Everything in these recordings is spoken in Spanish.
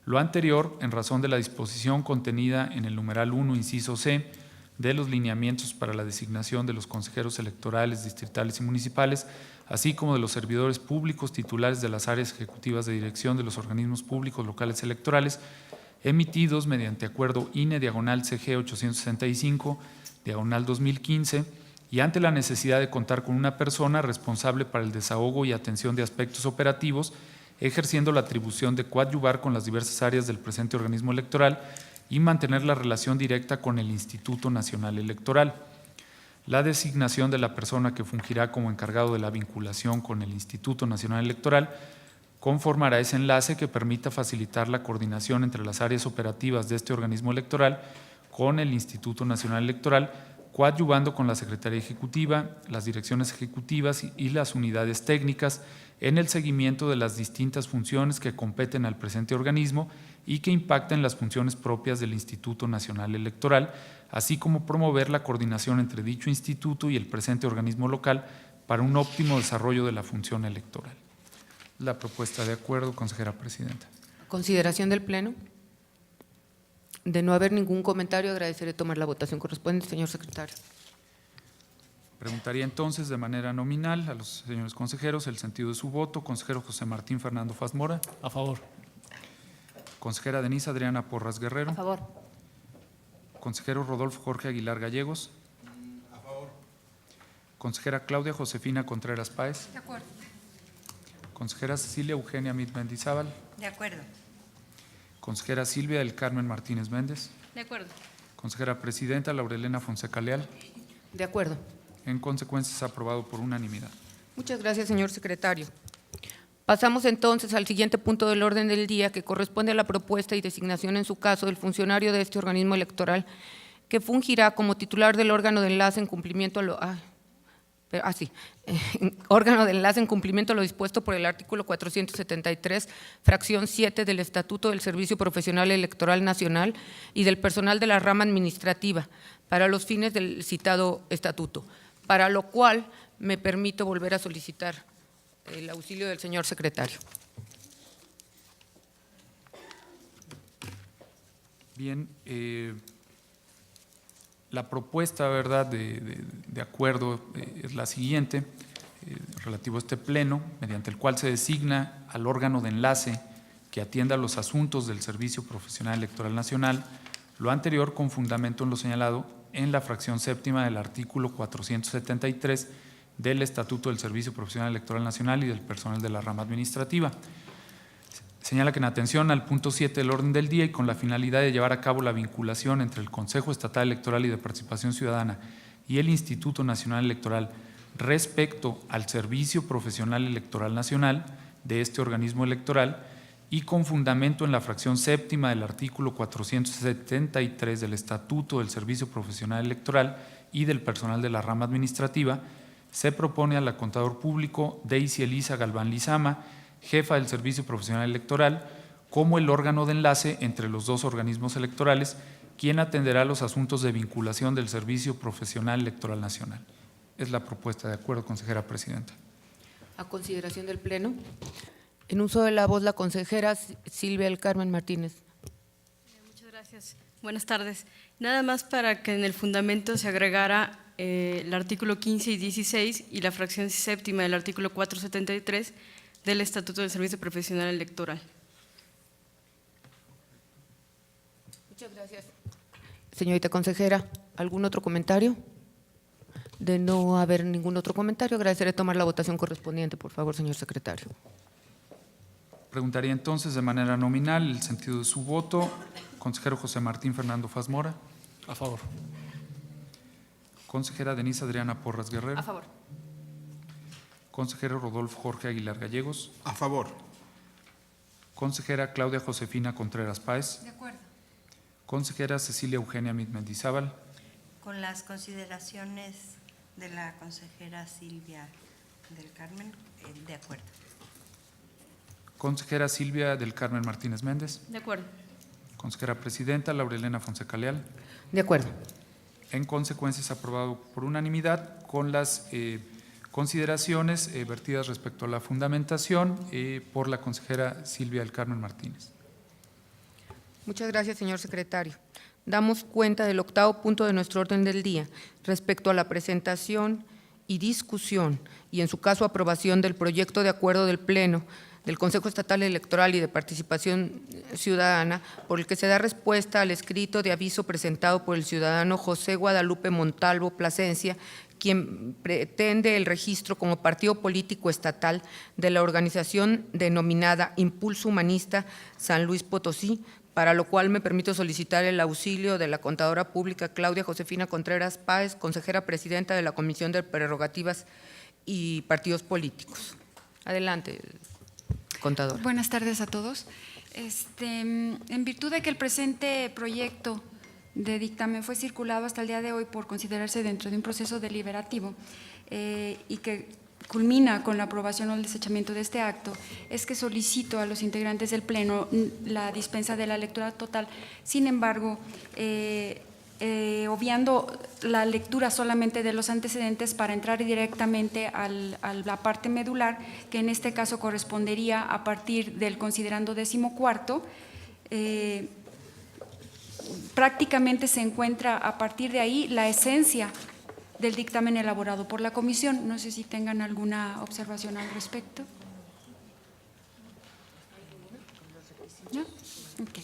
Lo anterior, en razón de la disposición contenida en el numeral 1, inciso C, de los lineamientos para la designación de los consejeros electorales, distritales y municipales, así como de los servidores públicos titulares de las áreas ejecutivas de dirección de los organismos públicos locales electorales, emitidos mediante acuerdo INE/CG 865/2015, y ante la necesidad de contar con una persona responsable para el desahogo y atención de aspectos operativos, ejerciendo la atribución de coadyuvar con las diversas áreas del presente organismo electoral y mantener la relación directa con el Instituto Nacional Electoral. La designación de la persona que fungirá como encargado de la vinculación con el Instituto Nacional Electoral conformará ese enlace que permita facilitar la coordinación entre las áreas operativas de este organismo electoral con el Instituto Nacional Electoral, coadyuvando con la Secretaría Ejecutiva, las direcciones ejecutivas y las unidades técnicas en el seguimiento de las distintas funciones que competen al presente organismo y que impacten las funciones propias del Instituto Nacional Electoral, así como promover la coordinación entre dicho instituto y el presente organismo local para un óptimo desarrollo de la función electoral. La propuesta de acuerdo, consejera presidenta. Consideración del Pleno. De no haber ningún comentario, agradeceré tomar la votación correspondiente, señor secretario. Preguntaría entonces de manera nominal a los señores consejeros el sentido de su voto. Consejero José Martín Fernando Fazmora. A favor. Consejera Denise Adriana Porras Guerrero. A favor. Consejero Rodolfo Jorge Aguilar Gallegos. A favor. Consejera Claudia Josefina Contreras Páez. De acuerdo. Consejera Cecilia Eugenia Mit Mendizábal. De acuerdo. Consejera Silvia del Carmen Martínez Méndez. De acuerdo. Consejera presidenta Laurelena Fonseca Leal. De acuerdo. En consecuencia, es aprobado por unanimidad. Muchas gracias, señor secretario. Pasamos entonces al siguiente punto del orden del día, que corresponde a la propuesta y designación en su caso del funcionario de este organismo electoral que fungirá como titular del órgano de enlace en cumplimiento a lo… órgano de enlace en cumplimiento a lo dispuesto por el artículo 473, fracción 7 del Estatuto del Servicio Profesional Electoral Nacional y del personal de la rama administrativa para los fines del citado estatuto, para lo cual me permito volver a solicitar el auxilio del señor secretario. Bien, la propuesta, ¿verdad?, de acuerdo es la siguiente, relativo a este pleno, mediante el cual se designa al órgano de enlace que atienda los asuntos del Servicio Profesional Electoral Nacional, lo anterior con fundamento en lo señalado en la fracción séptima del artículo 473 del Estatuto del Servicio Profesional Electoral Nacional y del personal de la rama administrativa. Señala que en atención al punto 7 del orden del día y con la finalidad de llevar a cabo la vinculación entre el Consejo Estatal Electoral y de Participación Ciudadana y el Instituto Nacional Electoral respecto al Servicio Profesional Electoral Nacional de este organismo electoral y con fundamento en la fracción séptima del artículo 473 del Estatuto del Servicio Profesional Electoral y del personal de la rama administrativa, se propone a la contador público Daisy Elisa Galván Lizama, jefa del Servicio Profesional Electoral, como el órgano de enlace entre los dos organismos electorales, quien atenderá los asuntos de vinculación del Servicio Profesional Electoral Nacional. Es la propuesta de acuerdo, consejera presidenta. A consideración del Pleno. En uso de la voz, la consejera Silvia del Carmen Martínez. Muchas gracias. Buenas tardes. Nada más para que en el fundamento se agregara el artículo 15 y 16 y la fracción séptima del artículo 473 del Estatuto del Servicio Profesional Electoral. Muchas gracias. Señorita consejera, ¿algún otro comentario? De no haber ningún otro comentario, agradeceré tomar la votación correspondiente, por favor, señor secretario. Preguntaría entonces de manera nominal el sentido de su voto. Consejero José Martín Fernando Fazmora. A favor. Consejera Denise Adriana Porras Guerrero. A favor. Consejero Rodolfo Jorge Aguilar Gallegos. A favor. Consejera Claudia Josefina Contreras Páez. De acuerdo. Consejera Cecilia Eugenia Mit Mendizábal. Con las consideraciones de la consejera Silvia del Carmen, de acuerdo. Consejera Silvia del Carmen Martínez Méndez. De acuerdo. Consejera presidenta Laurelena Fonseca Leal. De acuerdo. En consecuencia, es aprobado por unanimidad con las consideraciones vertidas respecto a la fundamentación por la consejera Silvia del Carmen Martínez. Muchas gracias, señor secretario. Damos cuenta del 8º punto de nuestro orden del día, respecto a la presentación y discusión, y en su caso aprobación del proyecto de acuerdo del Pleno del Consejo Estatal Electoral y de Participación Ciudadana, por el que se da respuesta al escrito de aviso presentado por el ciudadano José Guadalupe Montalvo Plasencia, quien pretende el registro como partido político estatal de la organización denominada Impulso Humanista San Luis Potosí, para lo cual me permito solicitar el auxilio de la contadora pública Claudia Josefina Contreras Páez, consejera presidenta de la Comisión de Prerrogativas y Partidos Políticos. Adelante, contadora. Buenas tardes a todos. En virtud de que el presente proyecto de dictamen fue circulado hasta el día de hoy por considerarse dentro de un proceso deliberativo y que culmina con la aprobación o el desechamiento de este acto, es que solicito a los integrantes del Pleno la dispensa de la lectura total. Sin embargo, obviando la lectura solamente de los antecedentes para entrar directamente a la parte medular, que en este caso correspondería a partir del considerando 14º, prácticamente se encuentra a partir de ahí la esencia del dictamen elaborado por la comisión. No sé si tengan alguna observación al respecto. ¿No? Okay.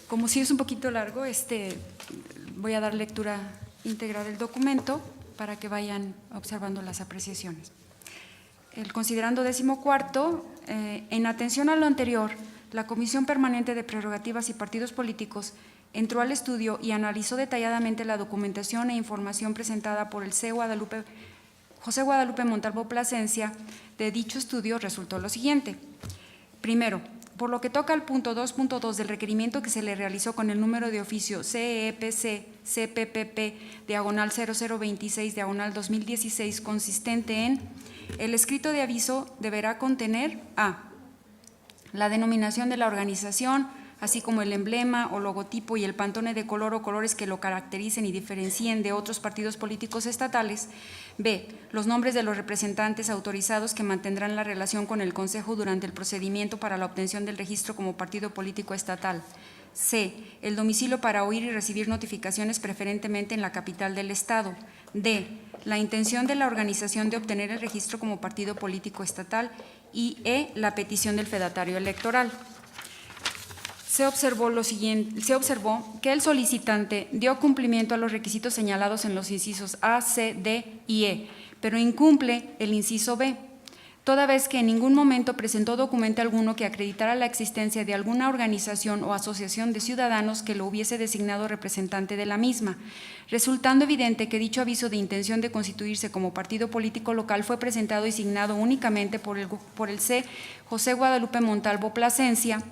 Como si es un poquito largo, voy a dar lectura íntegra del documento para que vayan observando las apreciaciones. El considerando 14º, en atención a lo anterior, la Comisión Permanente de Prerrogativas y Partidos Políticos entró al estudio y analizó detalladamente la documentación e información presentada por el José Guadalupe Montalvo Plasencia. De dicho estudio resultó lo siguiente. Primero, por lo que toca al punto 2.2 del requerimiento que se le realizó con el número de oficio CEPC-CPPP/0026/2016, consistente en: el escrito de aviso deberá contener a: la denominación de la organización, así como el emblema o logotipo y el pantone de color o colores que lo caractericen y diferencien de otros partidos políticos estatales. B, los nombres de los representantes autorizados que mantendrán la relación con el Consejo durante el procedimiento para la obtención del registro como partido político estatal. C, el domicilio para oír y recibir notificaciones preferentemente en la capital del Estado. D, la intención de la organización de obtener el registro como partido político estatal. Y E, la petición del fedatario electoral. Se observó que el solicitante dio cumplimiento a los requisitos señalados en los incisos A, C, D y E, pero incumple el inciso B, toda vez que en ningún momento presentó documento alguno que acreditara la existencia de alguna organización o asociación de ciudadanos que lo hubiese designado representante de la misma, resultando evidente que dicho aviso de intención de constituirse como partido político local fue presentado y signado únicamente por el C. José Guadalupe Montalvo Plasencia,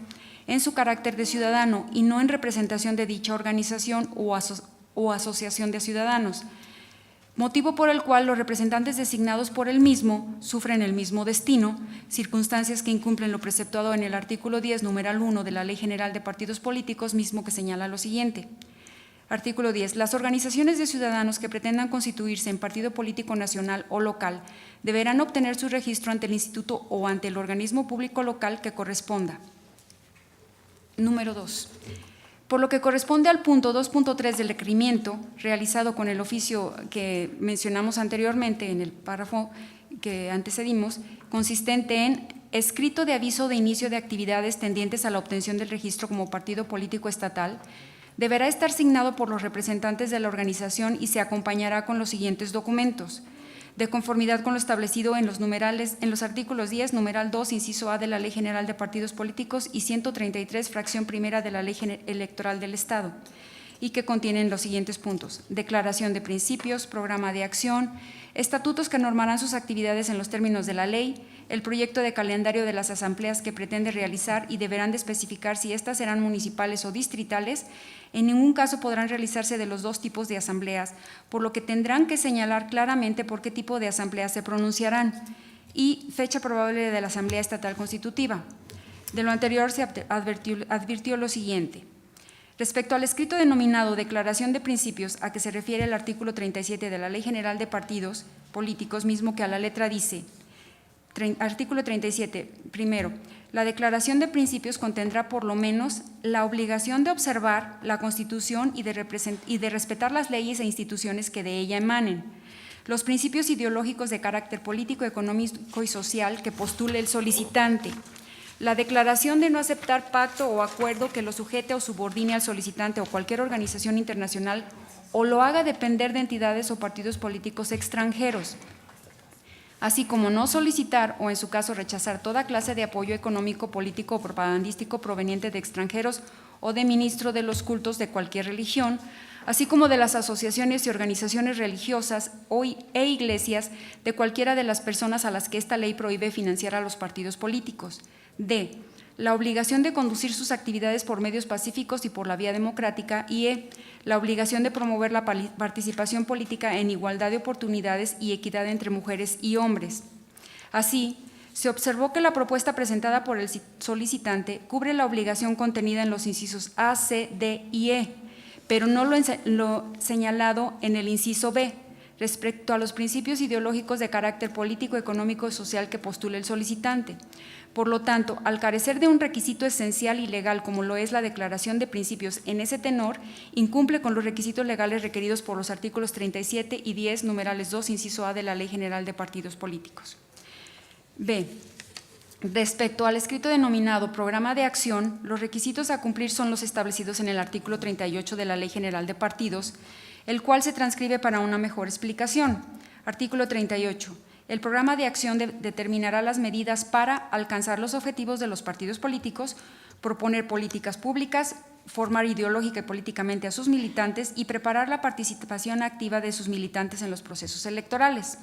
en su carácter de ciudadano y no en representación de dicha organización o asociación de ciudadanos, motivo por el cual los representantes designados por él mismo sufren el mismo destino, circunstancias que incumplen lo preceptuado en el artículo 10, numeral 1 de la Ley General de Partidos Políticos, mismo que señala lo siguiente. Artículo 10. Las organizaciones de ciudadanos que pretendan constituirse en partido político nacional o local deberán obtener su registro ante el instituto o ante el organismo público local que corresponda. Número 2. Por lo que corresponde al punto 2.3 del requerimiento realizado con el oficio que mencionamos anteriormente en el párrafo que antecedimos, consistente en escrito de aviso de inicio de actividades tendientes a la obtención del registro como partido político estatal, deberá estar signado por los representantes de la organización y se acompañará con los siguientes documentos: de conformidad con lo establecido en los artículos 10, numeral 2, inciso A de la Ley General de Partidos Políticos y 133, fracción primera de la Ley Electoral del Estado, y que contienen los siguientes puntos: declaración de principios, programa de acción, estatutos que normarán sus actividades en los términos de la ley, el proyecto de calendario de las asambleas que pretende realizar y deberán de especificar si éstas serán municipales o distritales. En ningún caso podrán realizarse de los dos tipos de asambleas, por lo que tendrán que señalar claramente por qué tipo de asamblea se pronunciarán y fecha probable de la Asamblea Estatal Constitutiva. De lo anterior se advirtió lo siguiente. Respecto al escrito denominado Declaración de Principios, a que se refiere el artículo 37 de la Ley General de Partidos Políticos, mismo que a la letra dice: Artículo 37. Primero, la Declaración de Principios contendrá por lo menos la obligación de observar la Constitución y de respetar las leyes e instituciones que de ella emanen, los principios ideológicos de carácter político, económico y social que postule el solicitante, la declaración de no aceptar pacto o acuerdo que lo sujete o subordine al solicitante o cualquier organización internacional o lo haga depender de entidades o partidos políticos extranjeros, así como no solicitar o en su caso rechazar toda clase de apoyo económico, político o propagandístico proveniente de extranjeros o de ministro de los cultos de cualquier religión, así como de las asociaciones y organizaciones religiosas e iglesias de cualquiera de las personas a las que esta ley prohíbe financiar a los partidos políticos. D. La obligación de conducir sus actividades por medios pacíficos y por la vía democrática. Y E. La obligación de promover la participación política en igualdad de oportunidades y equidad entre mujeres y hombres. Así, se observó que la propuesta presentada por el solicitante cubre la obligación contenida en los incisos A, C, D y E, pero no lo señalado en el inciso B, respecto a los principios ideológicos de carácter político, económico y social que postula el solicitante. Por lo tanto, al carecer de un requisito esencial y legal como lo es la declaración de principios en ese tenor, incumple con los requisitos legales requeridos por los artículos 37 y 10, numerales 2, inciso A de la Ley General de Partidos Políticos. B. Respecto al escrito denominado Programa de Acción, los requisitos a cumplir son los establecidos en el artículo 38 de la Ley General de Partidos, el cual se transcribe para una mejor explicación. Artículo 38. El programa de acción determinará las medidas para alcanzar los objetivos de los partidos políticos, proponer políticas públicas, formar ideológica y políticamente a sus militantes y preparar la participación activa de sus militantes en los procesos electorales.